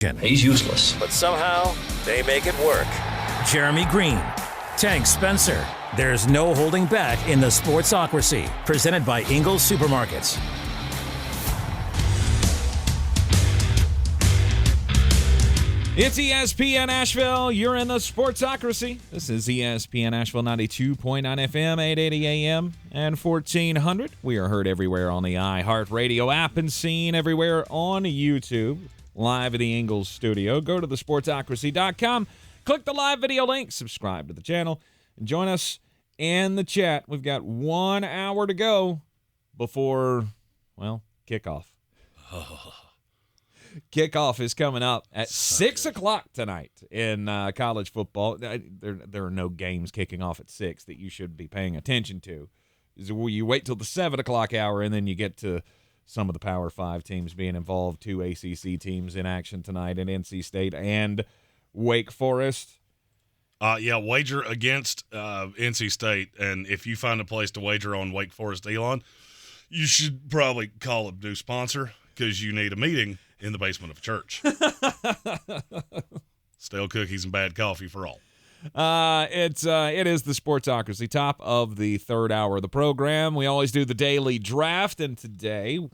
He's useless. But somehow, they make it work. Jeremy Greene, Tank Spencer. There's no holding back in the Sportsocracy, presented by Ingles Supermarkets. It's ESPN Asheville. You're in the Sportsocracy. This is ESPN Asheville 92.9 FM, 880 AM, and 1400. We are heard everywhere on the iHeartRadio app and seen everywhere on YouTube. Live at the Ingles studio. Go to thesportsocracy.com. Click the live video link. Subscribe to the channel. And join us in the chat. We've got 1 hour to go before, well, kickoff. Kickoff is coming up at 6 o'clock tonight in college football. There are no games kicking off at 6 that you should be paying attention to. You wait till the 7 o'clock hour, and then you get to some of the Power 5 teams being involved. 2 ACC teams in action tonight in NC State and Wake Forest. Wager against NC State, and if you find a place to wager on Wake Forest Elon, you should probably call a new sponsor because you need a meeting in the basement of a church. Stale cookies and bad coffee for all. It is the Sportsocracy, top of the third hour of the program. We always do the daily draft, and today we're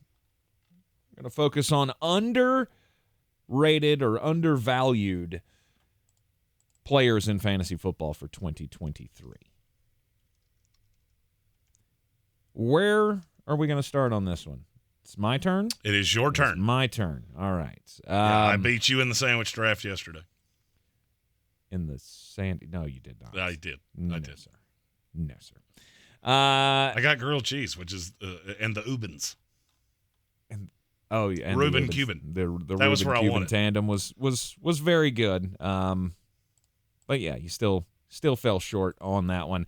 going to focus on underrated or undervalued players in fantasy football for 2023. Where are we going to start on this one? It's my turn? It is your turn. It's my turn. All right. I beat you in the sandwich draft yesterday. In the sandy? No, you did not. I did. No, I did. Sir. No, sir. I got grilled cheese, which is and the Ubens. And Reuben Cuban. The that was where I Cuban wanted. tandem was very good. But yeah, you still fell short on that one.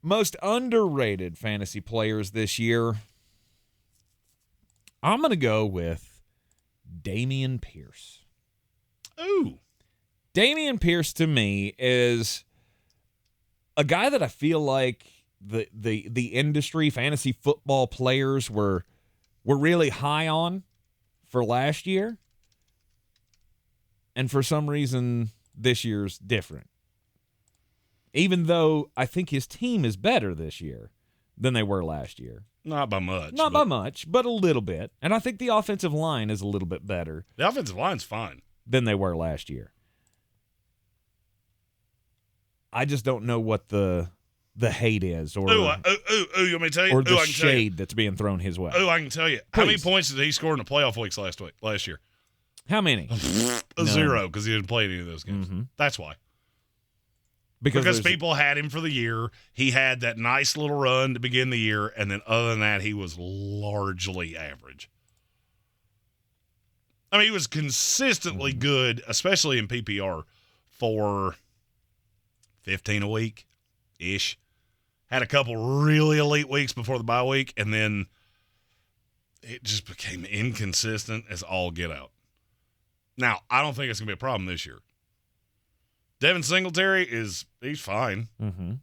Most underrated fantasy players this year. I'm going to go with Damien Pierce. Ooh. Damien Pierce to me is a guy that I feel like the industry, fantasy football players were really high on for last year. And for some reason, this year's different. Even though I think his team is better this year than they were last year. Not by much. Not by much, but a little bit. And I think the offensive line is a little bit better. The offensive line's fine. Than they were last year. I just don't know what the hate is or you want me to tell you? Or the shade that's being thrown his way. I can tell you. Please. How many points did he score in the playoff weeks last year? How many? Zero, because he didn't play any of those games. Mm-hmm. That's why. Because people had him for the year. He had that nice little run to begin the year, and then other than that, he was largely average. I mean, he was consistently good, especially in PPR, for 15 a week-ish. Had a couple really elite weeks before the bye week, and then it just became inconsistent as all get out. Now, I don't think it's going to be a problem this year. Devin Singletary he's fine. Mm-hmm.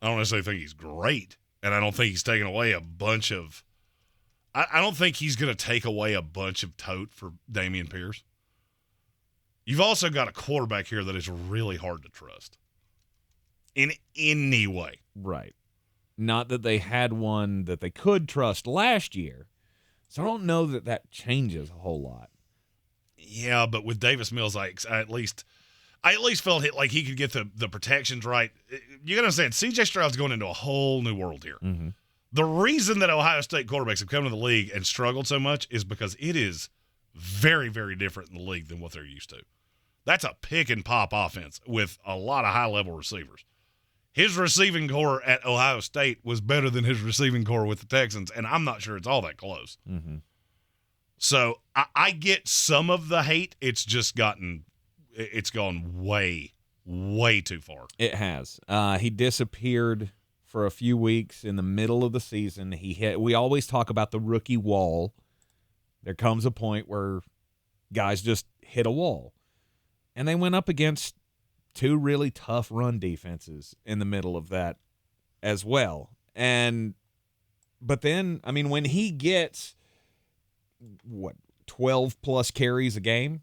I don't necessarily think he's great, and I don't think he's taking away a bunch of – I don't think he's going to take away a bunch of tote for Damien Pierce. You've also got a quarterback here that is really hard to trust in any way. Right. Not that they had one that they could trust last year, so I don't know that changes a whole lot. Yeah, but with Davis Mills, I at least felt like he could get the protections right. You got to understand, C.J. Stroud's going into a whole new world here. Mm-hmm. The reason that Ohio State quarterbacks have come to the league and struggled so much is because it is very, very different in the league than what they're used to. That's a pick-and-pop offense with a lot of high-level receivers. His receiving core at Ohio State was better than his receiving core with the Texans, and I'm not sure it's all that close. Mm-hmm. So I get some of the hate. It's just gone way, way too far. It has. He disappeared for a few weeks in the middle of the season. We always talk about the rookie wall. There comes a point where guys just hit a wall. And they went up against two really tough run defenses in the middle of that as well. But then, I mean, when he gets 12-plus carries a game,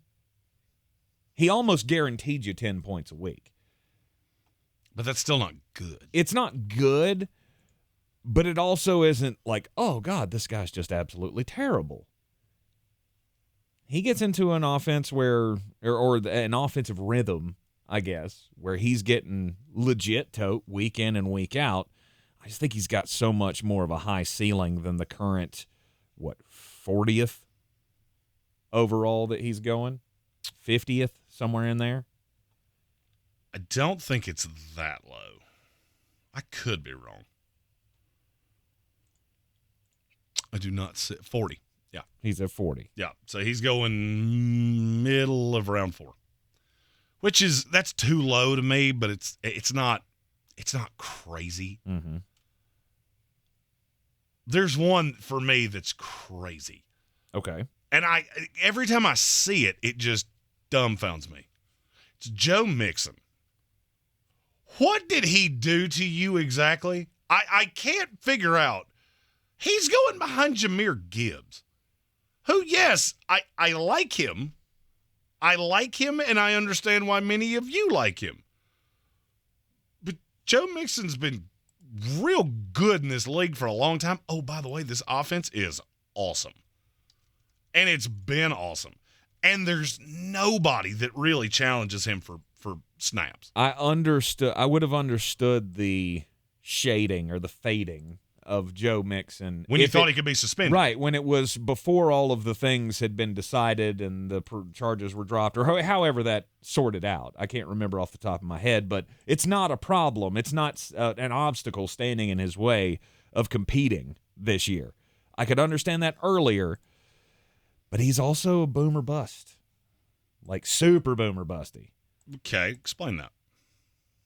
he almost guaranteed you 10 points a week. But that's still not good. It's not good, but it also isn't like, oh, God, this guy's just absolutely terrible. He gets into an offense where, or an offensive rhythm, I guess, where he's getting legit tote week in and week out. I just think he's got so much more of a high ceiling than the current, 40th overall that he's going? 50th, somewhere in there? I don't think it's that low. I could be wrong. I do not see 40. Yeah. He's at 40. Yeah. So he's going middle of round 4. That's too low to me, but it's not crazy. Mm-hmm. There's one for me that's crazy. Okay. And every time I see it, it just dumbfounds me. It's Joe Mixon. What did he do to you exactly? I can't figure out. He's going behind Jahmyr Gibbs, who, yes, I like him. I like him, and I understand why many of you like him. But Joe Mixon's been real good in this league for a long time. Oh, by the way, this offense is awesome. And it's been awesome. And there's nobody that really challenges him for snaps. I would have understood the shading or the fading of Joe Mixon. When you thought he could be suspended. Right, when it was before all of the things had been decided and the charges were dropped, or however that sorted out. I can't remember off the top of my head, but it's not a problem. It's not an obstacle standing in his way of competing this year. I could understand that earlier, but he's also a boomer bust. Like super boomer busty. Okay, explain that.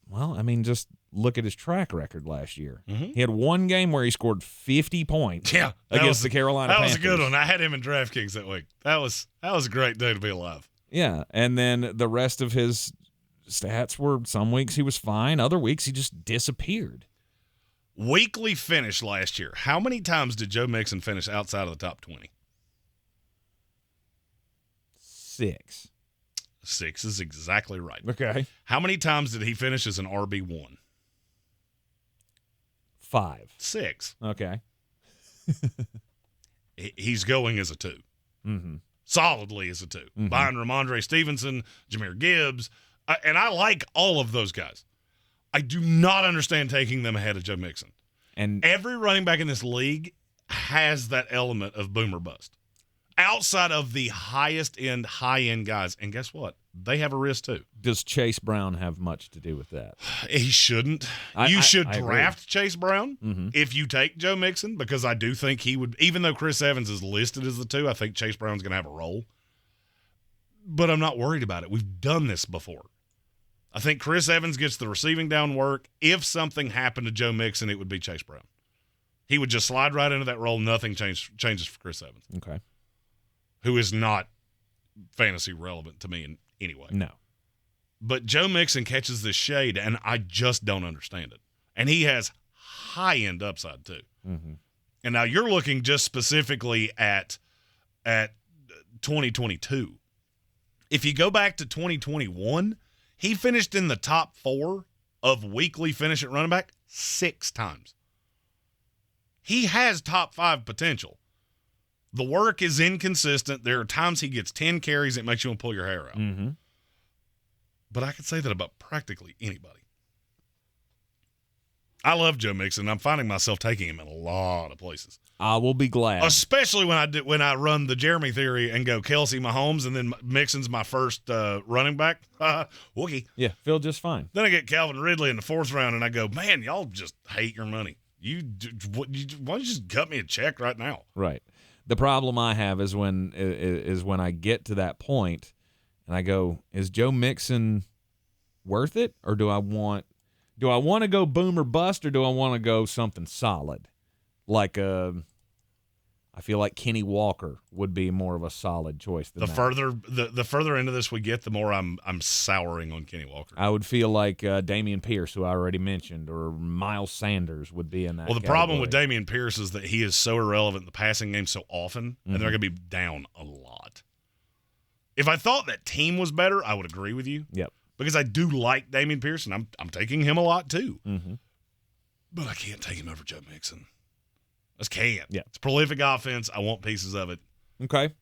Well, I mean, just look at his track record last year. Mm-hmm. He had one game where he scored 50 points against the Carolina Panthers. That was a good one. I had him in DraftKings that week. That was a great day to be alive. Yeah, and then the rest of his stats were some weeks he was fine, other weeks he just disappeared. Weekly finish last year. How many times did Joe Mixon finish outside of the top 20? 6. 6 is exactly right. Okay. How many times did he finish as an RB1? 5. 6. Okay. He's going as a 2. Mm-hmm. Solidly as a 2. Mm-hmm. Behind Ramondre Stevenson, Jahmyr Gibbs, and I like all of those guys. I do not understand taking them ahead of Joe Mixon. And every running back in this league has that element of boomer bust. Outside of the highest-end, high-end guys. And guess what? They have a risk, too. does Chase Brown have much to do with that? He shouldn't. You should draft agree. Chase Brown if you take Joe Mixon, because I do think he would, even though Chris Evans is listed as the 2, I think Chase Brown's going to have a role. But I'm not worried about it. We've done this before. I think Chris Evans gets the receiving down work. If something happened to Joe Mixon, it would be Chase Brown. He would just slide right into that role. Nothing changes for Chris Evans. Okay. Who is not fantasy relevant to me in any way. No. But Joe Mixon catches this shade, and I just don't understand it. And he has high-end upside, too. Mm-hmm. And now you're looking just specifically at 2022. If you go back to 2021, he finished in the top 4 of weekly finish at running back 6 times. He has top 5 potential. The work is inconsistent. There are times he gets 10 carries. It makes you want to pull your hair out. Mm-hmm. But I could say that about practically anybody. I love Joe Mixon. I'm finding myself taking him in a lot of places. I will be glad. Especially when I run the Jeremy theory and go Kelsey, Mahomes, and then Mixon's my first running back. Wookie. Yeah, feel just fine. Then I get Calvin Ridley in the 4th round, and I go, man, y'all just hate your money. Why don't you just cut me a check right now? Right. The problem I have is when I get to that point and I go, is Joe Mixon worth it, or do I want to go boom or bust, or do I want to go something solid, like a I feel like Kenny Walker would be more of a solid choice than the further into this we get, the more I'm souring on Kenny Walker. I would feel like Damien Pierce, who I already mentioned, or Miles Sanders would be in that. Well, the problem with Damien Pierce is that he is so irrelevant in the passing game so often, and they're going to be down a lot. If I thought that team was better, I would agree with you. Yep. Because I do like Damien Pierce, and I'm taking him a lot too. Mm-hmm. But I can't take him over Joe Mixon. I just can't. Yeah. It's prolific offense. I want pieces of it. Okay.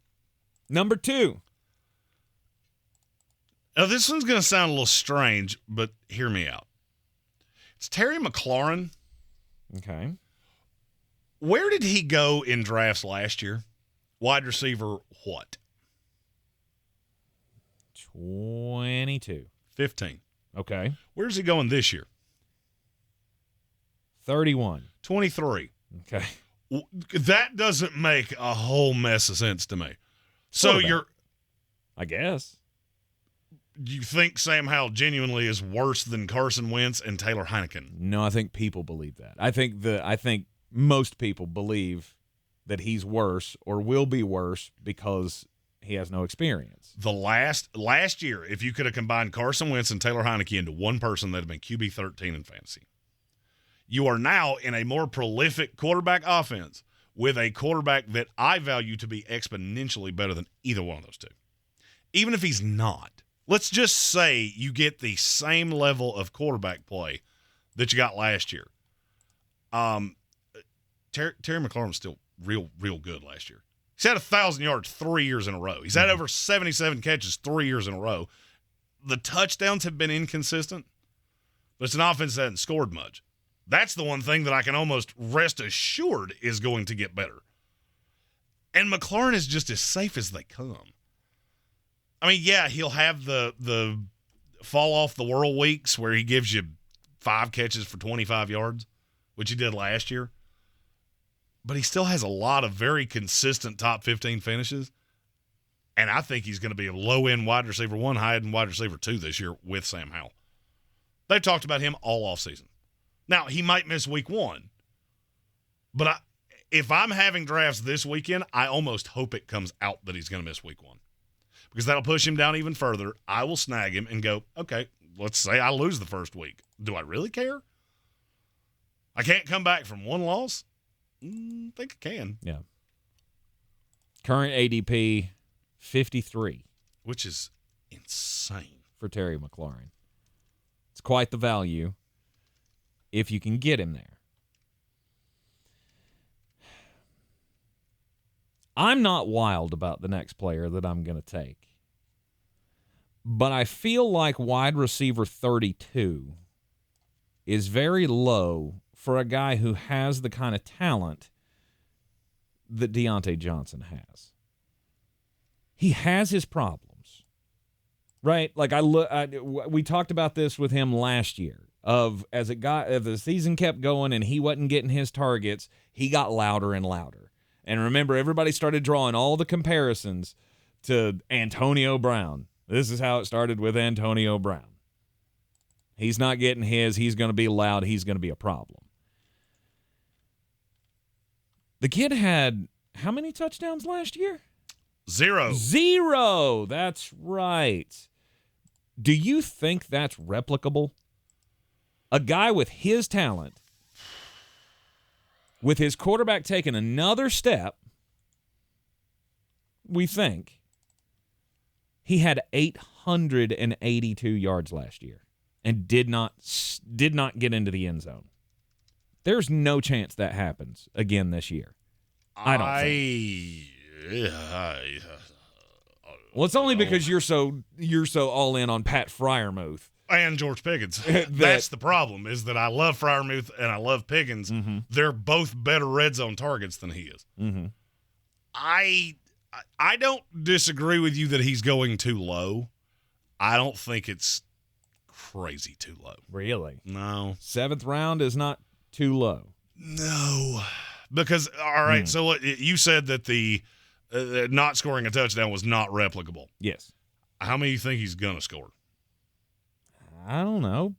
Number 2. Now, this one's going to sound a little strange, but hear me out. It's Terry McLaurin. Okay. Where did he go in drafts last year? Wide receiver what? 22. 15. Okay. Where's he going this year? 31. 23. Okay. That doesn't make a whole mess of sense to me. So I guess. You think Sam Howell genuinely is worse than Carson Wentz and Taylor Heineken? No, I think people believe that. I think most people believe that he's worse or will be worse because he has no experience. The last year, if you could have combined Carson Wentz and Taylor Heineke into one person, that'd have been QB 13 in fantasy. You are now in a more prolific quarterback offense with a quarterback that I value to be exponentially better than either one of those two. Even if he's not. Let's just say you get the same level of quarterback play that you got last year. Terry McLaurin was still real good last year. He's had 1,000 yards 3 years in a row. He's had over 77 catches 3 years in a row. The touchdowns have been inconsistent, but it's an offense that hasn't scored much. That's the one thing that I can almost rest assured is going to get better. And McLaurin is just as safe as they come. I mean, yeah, he'll have the fall off the world weeks where he gives you 5 catches for 25 yards, which he did last year. But he still has a lot of very consistent top 15 finishes. And I think he's going to be a low-end wide receiver 1, high-end wide receiver 2 this year with Sam Howell. They've talked about him all offseason. Now, he might miss week 1. But if I'm having drafts this weekend, I almost hope it comes out that he's going to miss week 1. Because that'll push him down even further. I will snag him and go, okay, let's say I lose the first week. Do I really care? I can't come back from 1 loss? I think I can. Yeah. Current ADP, 53. Which is insane. For Terry McLaurin. It's quite the value if you can get him there. I'm not wild about the next player that I'm going to take. But I feel like wide receiver 32 is very low for a guy who has the kind of talent that Deontay Johnson has. He has his problems, right? Like we talked about this with him last year. As the season kept going and he wasn't getting his targets, he got louder and louder. And remember, everybody started drawing all the comparisons to Antonio Brown. This is how it started with Antonio Brown. He's not getting his. He's going to be loud. He's going to be a problem. The kid had how many touchdowns last year? 0. 0. That's right. Do you think that's replicable? A guy with his talent, with his quarterback taking another step, we think, he had 882 yards last year and did not get into the end zone. There's no chance that happens again this year. I don't think. Well, it's only because you're so all in on Pat Freiermuth. And George Pickens. That's the problem, is that I love Freiermuth and I love Pickens. Mm-hmm. They're both better red zone targets than he is. Mm-hmm. I don't disagree with you that he's going too low. I don't think it's crazy too low. Really? No. 7th round is not too low. No. Because, all right, so you said that the not scoring a touchdown was not replicable. Yes. How many do you think he's going to score? I don't know.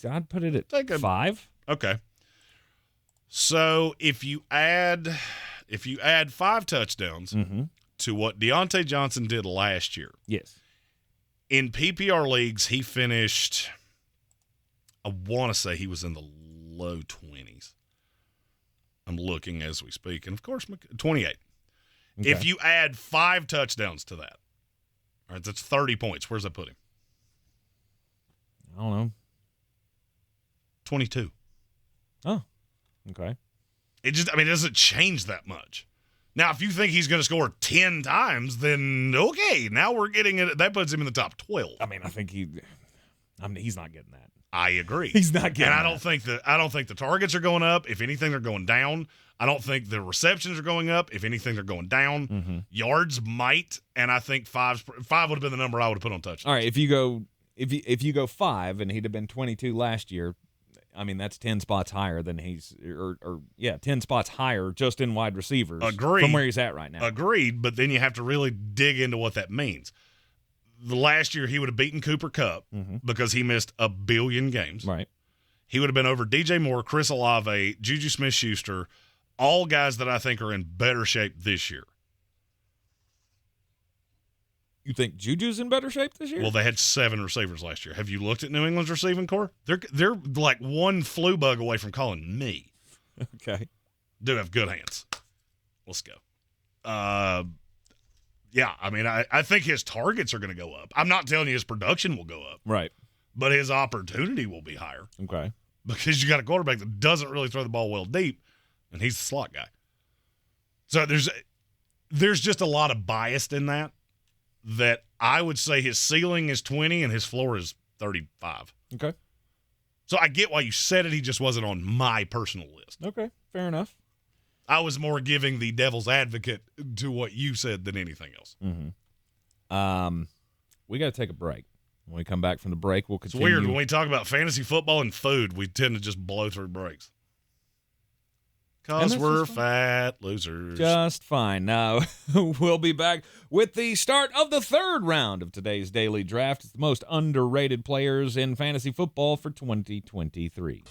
I'd put it at 5. Okay. So if you add if you add 5 touchdowns to what Deontay Johnson did last year. Yes. In PPR leagues, he finished, I want to say he was in the low 20s. I'm looking as we speak. And, of course, 28. Okay. If you add 5 touchdowns to that, all right, that's 30 points. Where's that put him? I don't know. 22. Oh, okay. It doesn't change that much. Now, if you think he's going to score 10 times, then okay, now we're getting it. That puts him in the top 12. I think he's not getting that. I agree. He's not getting that. And I don't think the targets are going up. If anything, they're going down. I don't think the receptions are going up. If anything, they're going down. Yards might, and I think 5 would have been the number I would have put on touchdowns. All right, if you go 5 and he'd have been 22 last year, that's 10 spots higher than 10 spots higher just in wide receivers. Agreed. From where he's at right now. Agreed, but then you have to really dig into what that means. The last year he would have beaten Cooper Kupp because he missed 1 billion games. Right. He would have been over DJ Moore, Chris Olave, Juju Smith-Schuster, all guys that I think are in better shape this year. You think Juju's in better shape this year? Well, they had 7 receivers last year. Have you looked at New England's receiving corps? They're like one flu bug away from calling me. Okay. Do have good hands. Let's go. Yeah, I think his targets are going to go up. I'm not telling you his production will go up. Right. But his opportunity will be higher. Okay. Because you got a quarterback that doesn't really throw the ball well deep, and he's the slot guy. So there's just a lot of bias in that I would say his ceiling is 20 and his floor is 35. Okay. So I get why you said it. He just wasn't on my personal list. Okay, fair enough. I was more giving the devil's advocate to what you said than anything else. We got to take a break. When we come back from the break, we'll continue. It's weird. When we talk about fantasy football and food, we tend to just blow through breaks. Because we're fat losers. Just fine. Now, we'll be back with the start of the 3rd round of today's Daily Draft. It's the most underrated players in fantasy football for 2023.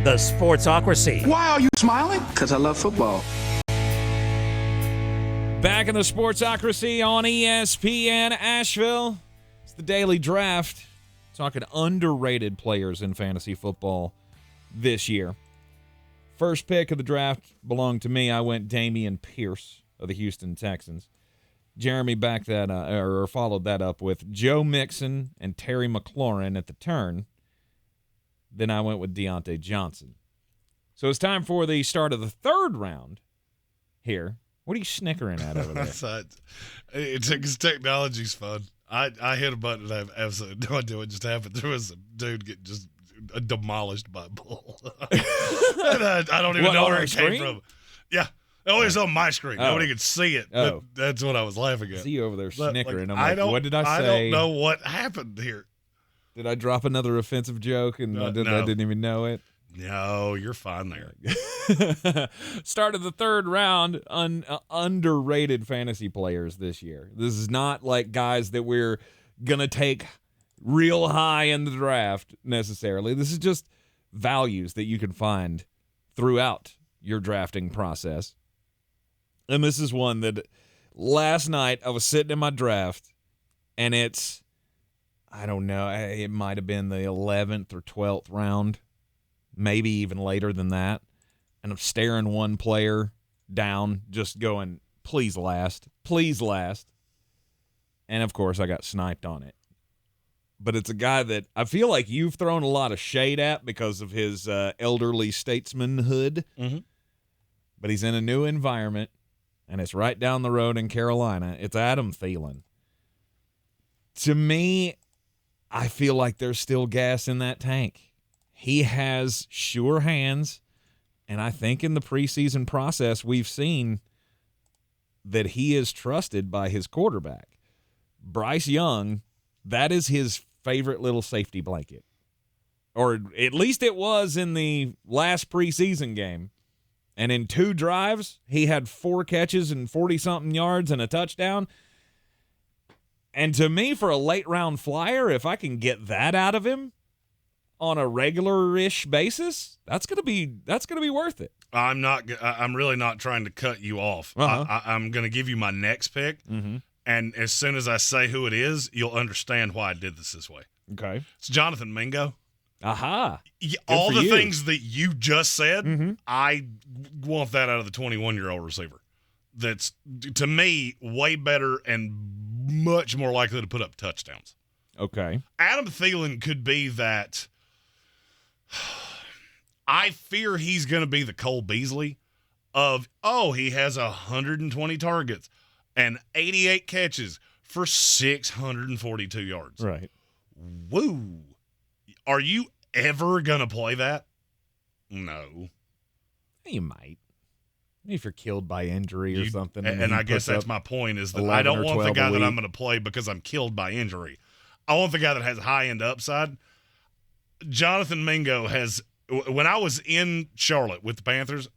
The Sportsocracy. Why are you smiling? Because I love football. Back in the Sportsocracy on ESPN Asheville. It's the Daily Draft. Talking underrated players in fantasy football this year. First pick of the draft belonged to me. I went Damien Pierce of the Houston Texans. Jeremy backed that or followed that up with Joe Mixon and Terry McLaurin at the turn. Then I went with Deontay Johnson. So it's time for the start of the 3rd round here. What are you snickering at over there? It's technology's fun. I hit a button and I have absolutely no idea what just happened. There was a dude get just demolished by a bull. And I don't even know where it came from. Yeah. Oh, it's on my screen. Nobody could see it. But that's what I was laughing at. I see you over there snickering. Like, I'm like, what did I say? I don't know what happened here. Did I drop another offensive joke and I didn't even know it? No, you're fine there. Start of the 3rd round, underrated fantasy players this year. This is not like guys that we're going to take real high in the draft necessarily. This is just values that you can find throughout your drafting process. And this is one that last night I was sitting in my draft, and it's, I don't know, it might have been the 11th or 12th round. Maybe even later than that. And I'm staring one player down, just going, please last. Please last. And, of course, I got sniped on it. But it's a guy that I feel like you've thrown a lot of shade at because of his elderly statesmanhood. Mm-hmm. But he's in a new environment, and it's right down the road in Carolina. It's Adam Thielen. To me, I feel like there's still gas in that tank. He has sure hands, and I think in the preseason process we've seen that he is trusted by his quarterback. Bryce Young, that is his favorite little safety blanket. Or at least it was in the last preseason game. And in 2 drives, he had 4 catches and 40-something yards and a touchdown. And to me, for a late-round flyer, if I can get that out of him, on a regular-ish basis, that's gonna be worth it. I'm really not trying to cut you off. I'm going to give you my next pick, and as soon as I say who it is, you'll understand why I did this way. Okay. It's Jonathan Mingo. Aha. All the things that you just said, I want that out of the 21-year-old receiver. That's, to me, way better and much more likely to put up touchdowns. Okay. Adam Thielen could be that. I fear he's going to be the Cole Beasley of, he has 120 targets and 88 catches for 642 yards. Right. Woo. Are you ever going to play that? No. You might. If you're killed by injury or something. And I guess that's my point, is that I don't want the guy that I'm going to play because I'm killed by injury. I want the guy that has high-end upside. Jonathan Mingo has, when I was in Charlotte with the Panthers,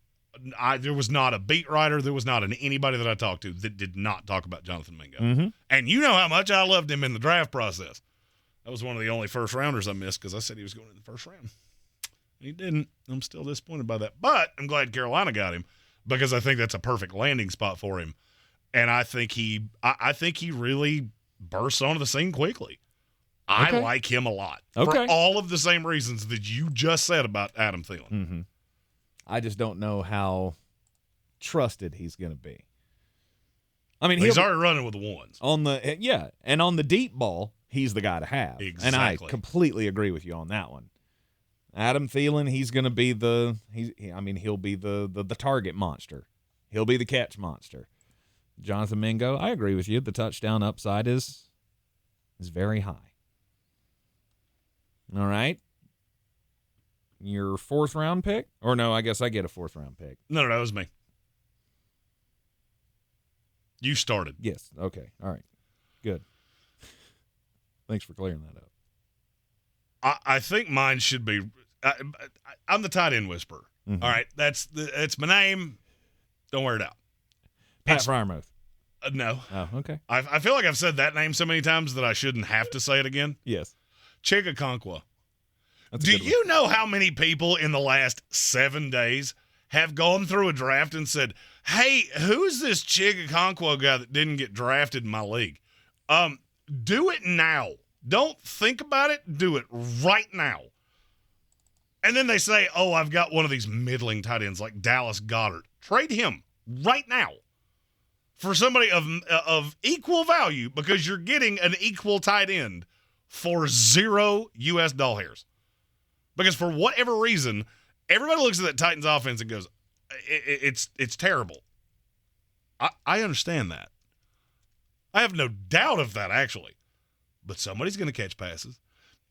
there was not a beat writer, there was not anybody that I talked to that did not talk about Jonathan Mingo. And you know how much I loved him in the draft process. That was one of the only first-rounders I missed because I said he was going in the first round. He didn't. I'm still disappointed by that. But I'm glad Carolina got him because I think that's a perfect landing spot for him. And I think he really bursts onto the scene quickly. I like him a lot. For all of the same reasons that you just said about Adam Thielen. I just don't know how trusted he's going to be. I mean, he's already running with the ones. And on the deep ball, he's the guy to have. Exactly. And I completely agree with you on that one. Adam Thielen, he's going to be he'll be the target monster. He'll be the catch monster. Jonathan Mingo, I agree with you. The touchdown upside is very high. All right. Your fourth round pick? Or no, I guess I get a fourth round pick. No, that was me. You started. Yes. Okay. All right. Good. Thanks for clearing that up. I think mine should be I'm the tight end whisperer. All right. That's my name. Don't wear it out. Pat Freiermuth. No. Oh, okay. I feel like I've said that name so many times that I shouldn't have to say it again. Yes. Chigakonkwa. Do you know how many people in the last 7 days have gone through a draft and said, hey, who's this Chigakonkwa guy that didn't get drafted in my league? Do it now. Don't think about it. Do it right now. And then they say, I've got one of these middling tight ends like Dallas Goedert. Trade him right now for somebody of equal value because you're getting an equal tight end for $0 US doll hairs. Because for whatever reason, everybody looks at that Titans offense and goes, it's terrible. I understand that. I have no doubt of that, actually. But somebody's going to catch passes.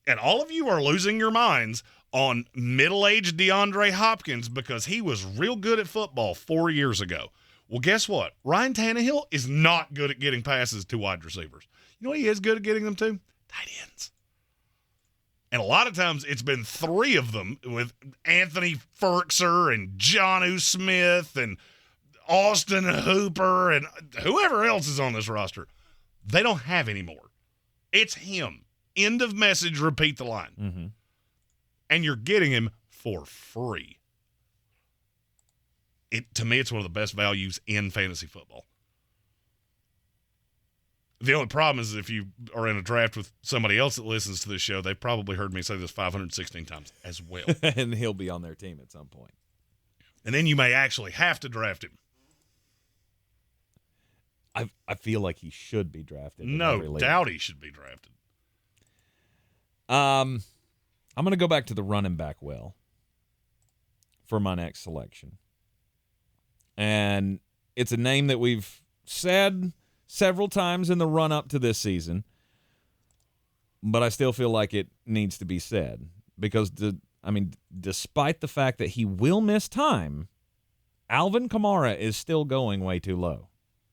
And all of you are losing your minds on middle-aged DeAndre Hopkins because he was real good at football 4 years ago. Well, guess what? Ryan Tannehill is not good at getting passes to wide receivers. You know what he is good at getting them to? Tight ends. And a lot of times it's been 3 of them with Anthony Ferkser and Jonnu Smith and Austin Hooper and whoever else is on this roster. They don't have anymore. It's him. End of message, repeat the line. And you're getting him for free. To me, it's one of the best values in fantasy football. The only problem is if you are in a draft with somebody else that listens to this show, they've probably heard me say this 516 times as well. And he'll be on their team at some point. And then you may actually have to draft him. I feel like he should be drafted. No doubt he should be drafted. I'm going to go back to the running back well for my next selection. And it's a name that we've said several times in the run-up to this season, but I still feel like it needs to be said because, despite the fact that he will miss time, Alvin Kamara is still going way too low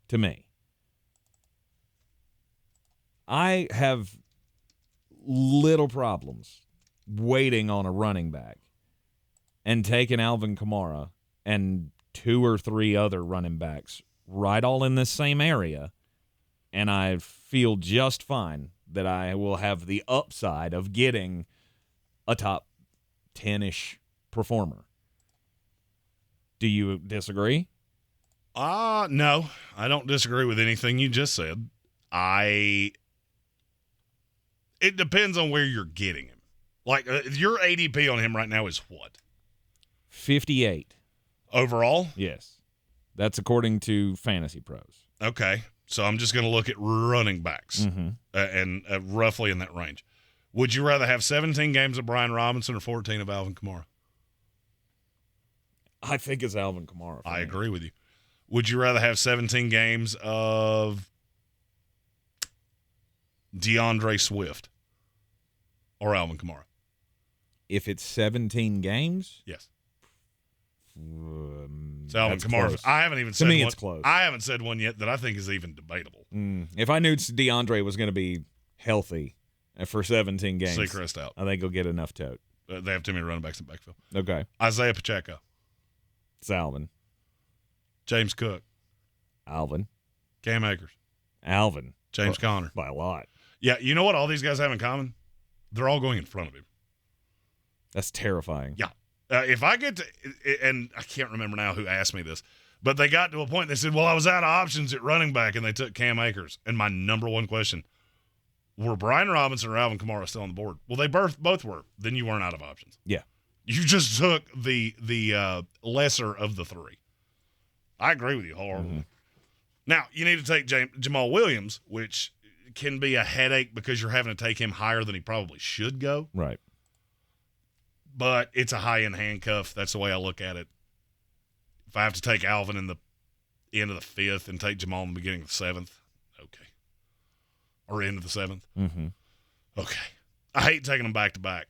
to me. I have little problems waiting on a running back and taking Alvin Kamara and 2 or 3 other running backs right all in this same area, and I feel just fine that I will have the upside of getting a top 10-ish performer. Do you disagree? No, I don't disagree with anything you just said. It depends on where you're getting him. Like, your ADP on him right now is what? 58. Overall? Yes. That's according to Fantasy Pros. Okay. So I'm just going to look at running backs and roughly in that range. Would you rather have 17 games of Brian Robinson or 14 of Alvin Kamara? I think it's Alvin Kamara. I agree with you. Would you rather have 17 games of DeAndre Swift or Alvin Kamara? If it's 17 games? Yes. So Alvin Kamara. Close. I haven't even said to me, one. it's close. I haven't said one yet that I think is even debatable. If I knew DeAndre was going to be healthy for 17 games, Seacrest out. I think he'll get enough tote. They have too many running backs in the backfield. Okay. Isaiah Pacheco. It's Alvin. James Cook. Alvin. Cam Akers. Alvin. James Conner. By a lot. Yeah, you know what all these guys have in common? They're all going in front of him. That's terrifying. Yeah. If I get to – and I can't remember now who asked me this, but they got to a point, they said, well, I was out of options at running back, and they took Cam Akers. And my number one question, were Brian Robinson or Alvin Kamara still on the board? Well, they both were. Then you weren't out of options. Yeah. You just took the lesser of the three. I agree with you wholeheartedly. Mm-hmm. Now, you need to take Jamal Williams, which can be a headache because you're having to take him higher than he probably should go. Right. But it's a high-end handcuff. That's the way I look at it. If I have to take Alvin in the end of the fifth and take Jamal in the beginning of the seventh, okay. Or end of the seventh. Mm-hmm. Okay. I hate taking them back-to-back.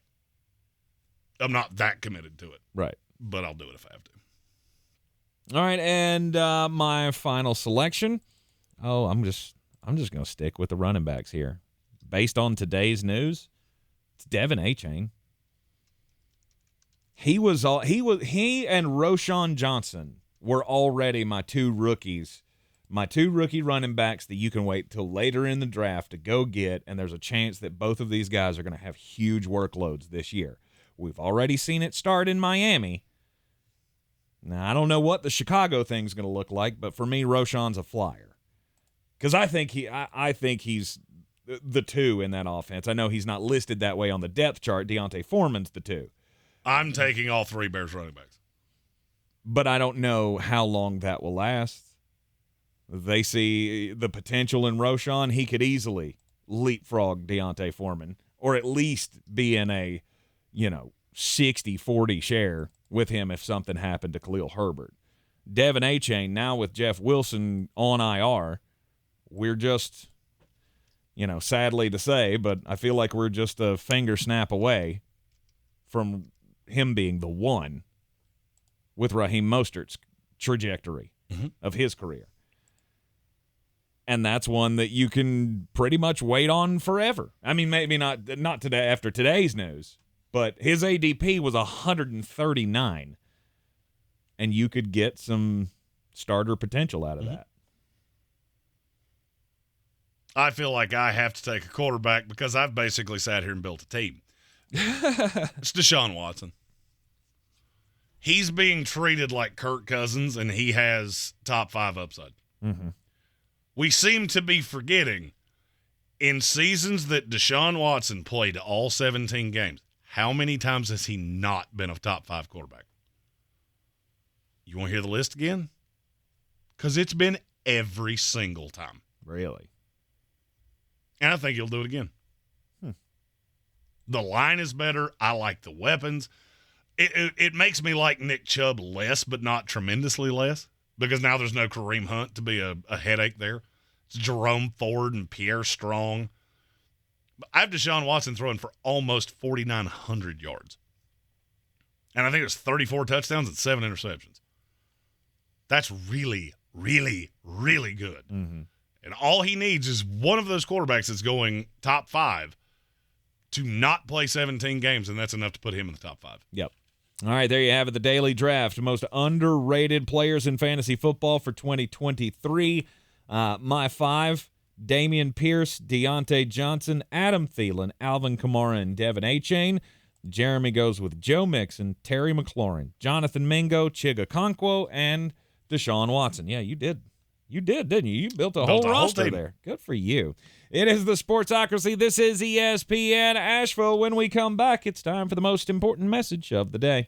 I'm not that committed to it. Right. But I'll do it if I have to. All right, and my final selection. Oh, I'm just going to stick with the running backs here. Based on today's news, it's Devin Achane. He and Roschon Johnson were already my two rookie running backs that you can wait till later in the draft to go get, and there's a chance that both of these guys are going to have huge workloads this year. We've already seen it start in Miami. Now, I don't know what the Chicago thing's going to look like, but for me, Roschon's a flyer. Because I think he's the two in that offense. I know he's not listed that way on the depth chart. Deontay Foreman's the two. I'm taking all three Bears running backs. But I don't know how long that will last. They see the potential in Roschon. He could easily leapfrog Deontay Foreman, or at least be in a, 60-40 share with him if something happened to Khalil Herbert. Devin Achane, now with Jeff Wilson on IR, we're just, sadly to say, but I feel like we're just a finger snap away from him being the one with Raheem Mostert's trajectory of his career. And that's one that you can pretty much wait on forever. I mean, maybe not today after today's news, but his ADP was 139, and you could get some starter potential out of that. I feel like I have to take a quarterback because I've basically sat here and built a team. It's Deshaun Watson. He's being treated like Kirk Cousins, and he has top 5 upside. Mm-hmm. We seem to be forgetting, in seasons that Deshaun Watson played all 17 games, how many times has he not been a top 5 quarterback? You want to hear the list again? Because it's been every single time. Really? And I think he'll do it again. The line is better. I like the weapons. It makes me like Nick Chubb less, but not tremendously less, because now there's no Kareem Hunt to be a headache there. It's Jerome Ford and Pierre Strong. I have Deshaun Watson throwing for almost 4,900 yards. And I think it's 34 touchdowns and 7 interceptions. That's really, really, really good. Mm-hmm. And all he needs is one of those quarterbacks that's going top 5 to not play 17 games, and that's enough to put him in the top 5. Yep. All right, there you have it, the daily draft. Most underrated players in fantasy football for 2023. My 5, Damien Pierce, Deontay Johnson, Adam Thielen, Alvin Kamara, and Devin Achane. Jeremy goes with Joe Mixon, Terry McLaurin, Jonathan Mingo, Chig Okonkwo, and Deshaun Watson. Yeah, you did. You did, didn't you? You built a whole roster there. Good for you. It is the Sportsocracy. This is ESPN Asheville. When we come back, it's time for the most important message of the day.